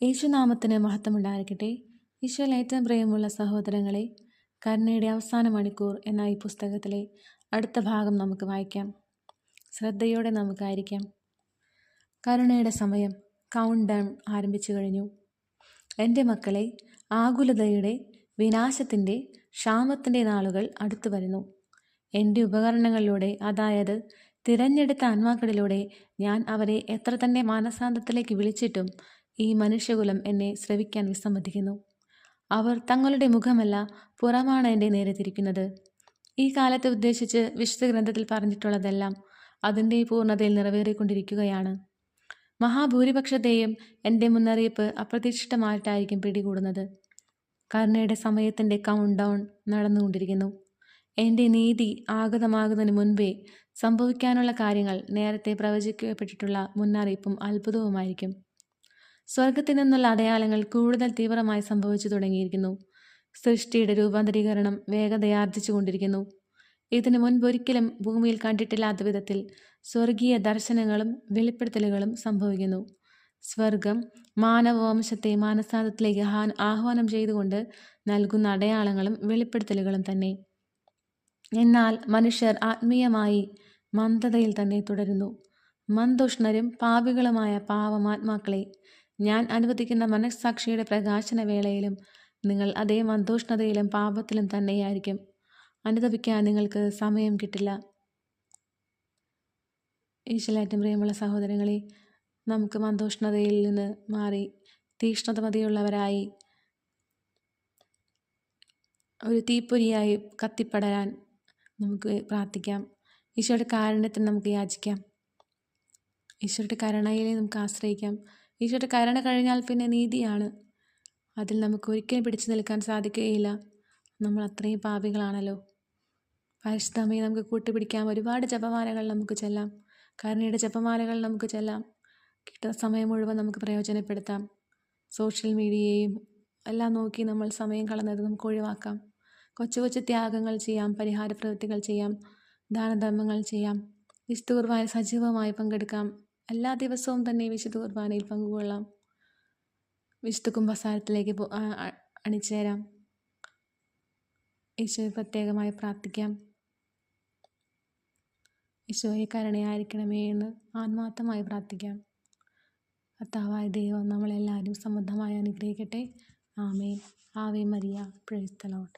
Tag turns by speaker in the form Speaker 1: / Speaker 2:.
Speaker 1: യേശുനാമത്തിന് മഹത്വമുണ്ടായിരിക്കട്ടെ. ഈശോയിൽ ഏറ്റവും പ്രിയമുള്ള സഹോദരങ്ങളെ, കരുണയുടെ അവസാന മണിക്കൂർ എന്ന ഈ പുസ്തകത്തിലെ അടുത്ത ഭാഗം നമുക്ക് വായിക്കാം. ശ്രദ്ധയോടെ നമുക്കായിരിക്കാം. കരുണയുടെ സമയം കൗണ്ട് ഡൗൺ ആരംഭിച്ചു കഴിഞ്ഞു. എൻ്റെ മക്കളെ, ആകുലതയുടെ, വിനാശത്തിൻ്റെ, ക്ഷാമത്തിൻ്റെ നാളുകൾ അടുത്തു വരുന്നു. എൻ്റെ ഉപകരണങ്ങളിലൂടെ, അതായത് തിരഞ്ഞെടുത്ത ആത്മാക്കളിലൂടെ ഞാൻ അവരെ എത്ര തന്നെ മാനസാന്തരത്തിലേക്ക് വിളിച്ചിട്ടും ഈ മനുഷ്യകുലം എന്നെ ശ്രവിക്കാൻ വിസമ്മതിക്കുന്നു. അവർ തങ്ങളുടെ മുഖമല്ല പുറമാണ് എൻ്റെ നേരെ തിരിക്കുന്നത്. ഈ കാലത്തെ ഉദ്ദേശിച്ച് വിശുദ്ധ ഗ്രന്ഥത്തിൽ പറഞ്ഞിട്ടുള്ളതെല്ലാം അതിൻ്റെ പൂർണ്ണതയിൽ നിറവേറിക്കൊണ്ടിരിക്കുകയാണ്. മഹാഭൂരിപക്ഷത്തെയും എൻ്റെ മുന്നറിയിപ്പ് അപ്രതീക്ഷിതമായിട്ടായിരിക്കും പിടികൂടുന്നത്. കരുണയുടെ സമയത്തിൻ്റെ കൗണ്ട് ഡൗൺ നടന്നുകൊണ്ടിരിക്കുന്നു. എൻ്റെ നീതി ആഗതമാകുന്നതിന് മുൻപേ സംഭവിക്കാനുള്ള കാര്യങ്ങൾ നേരത്തെ പ്രവചിക്കപ്പെട്ടിട്ടുള്ള മുന്നറിയിപ്പും അത്ഭുതവുമായിരിക്കും. സ്വർഗത്തിൽ നിന്നുള്ള അടയാളങ്ങൾ കൂടുതൽ തീവ്രമായി സംഭവിച്ചു തുടങ്ങിയിരിക്കുന്നു. സൃഷ്ടിയുടെ രൂപാന്തരീകരണം വേഗതയാർജിച്ചു കൊണ്ടിരിക്കുന്നു. ഇതിനു മുൻപൊരിക്കലും ഭൂമിയിൽ കണ്ടിട്ടില്ലാത്ത വിധത്തിൽ സ്വർഗീയ ദർശനങ്ങളും വെളിപ്പെടുത്തലുകളും സംഭവിക്കുന്നു. സ്വർഗം മാനവവംശത്തെ മാനസാന്തരത്തിലേക്ക് ആഹ്വാനം ചെയ്തുകൊണ്ട് നൽകുന്ന അടയാളങ്ങളും വെളിപ്പെടുത്തലുകളും തന്നെ. എന്നാൽ മനുഷ്യർ ആത്മീയമായി മന്ദതയിൽ തന്നെ തുടരുന്നു. മന്ദോഷ്ണരും പാപികളുമായ പാവമാത്മാക്കളെ, ഞാൻ അനുവദിക്കുന്ന മനസ്സാക്ഷിയുടെ പ്രകാശന വേളയിലും നിങ്ങൾ അതേ മന്ദോഷ്ണതയിലും പാപത്തിലും തന്നെയായിരിക്കും. അനുതപിക്കാൻ നിങ്ങൾക്ക് സമയം കിട്ടില്ല. ഈശ്വലേറ്റം പ്രിയമുള്ള സഹോദരങ്ങളെ, നമുക്ക് മന്ദോഷ്ണതയിൽ നിന്ന് മാറി തീക്ഷ്ണതമതിയുള്ളവരായി ഒരു തീപ്പൊരിയായി കത്തിപ്പടരാൻ നമുക്ക് പ്രാർത്ഥിക്കാം. ഈശോയുടെ കാരുണ്യത്തിന് നമുക്ക് യാചിക്കാം. ഈശോയുടെ കരുണയിൽ നമുക്ക് ആശ്രയിക്കാം. ഈശോയുടെ കരുണ കഴിഞ്ഞാൽ പിന്നെ നീതിയാണ്. അതിൽ നമുക്ക് ഒരിക്കലും പിടിച്ചു നിൽക്കാൻ സാധിക്കുകയില്ല. നമ്മൾ അത്രയും പാപികളാണല്ലോ. പരിശുദ്ധമേ, നമുക്ക് കൂട്ടുപിടിക്കാം. ഒരുപാട് ജപമാലകൾ നമുക്ക് ചെല്ലാം. കരുണയുടെ ജപമാലകൾ നമുക്ക് ചെല്ലാം. കിട്ടുന്ന സമയം മുഴുവൻ നമുക്ക് പ്രയോജനപ്പെടുത്താം. സോഷ്യൽ മീഡിയയും എല്ലാം നോക്കി നമ്മൾ സമയം കളഞ്ഞത് നമുക്ക് ഒഴിവാക്കാം. കൊച്ചു കൊച്ചു ത്യാഗങ്ങൾ ചെയ്യാം, പരിഹാര പ്രവൃത്തികൾ ചെയ്യാം, ദാനധർമ്മങ്ങൾ ചെയ്യാം, വിശുദ്ധ കുർബാനയിൽ സജീവമായി പങ്കെടുക്കാം. എല്ലാ ദിവസവും തന്നെ വിശുദ്ധ കുർബാനയിൽ പങ്കുകൊള്ളാം. വിശുദ്ധ കുംഭസാരത്തിലേക്ക് അണിചേരാം. ഈശോയെ പ്രത്യേകമായി പ്രാർത്ഥിക്കാം. ഈശോയെ കരുണയായിരിക്കണമേ എന്ന് ആത്മാർത്ഥമായി പ്രാർത്ഥിക്കാം. കർത്താവായ ദൈവം നമ്മളെല്ലാവരും സമൃദ്ധമായി അനുഗ്രഹിക്കട്ടെ. ആമേൻ. Ave Maria. Praise the Lord.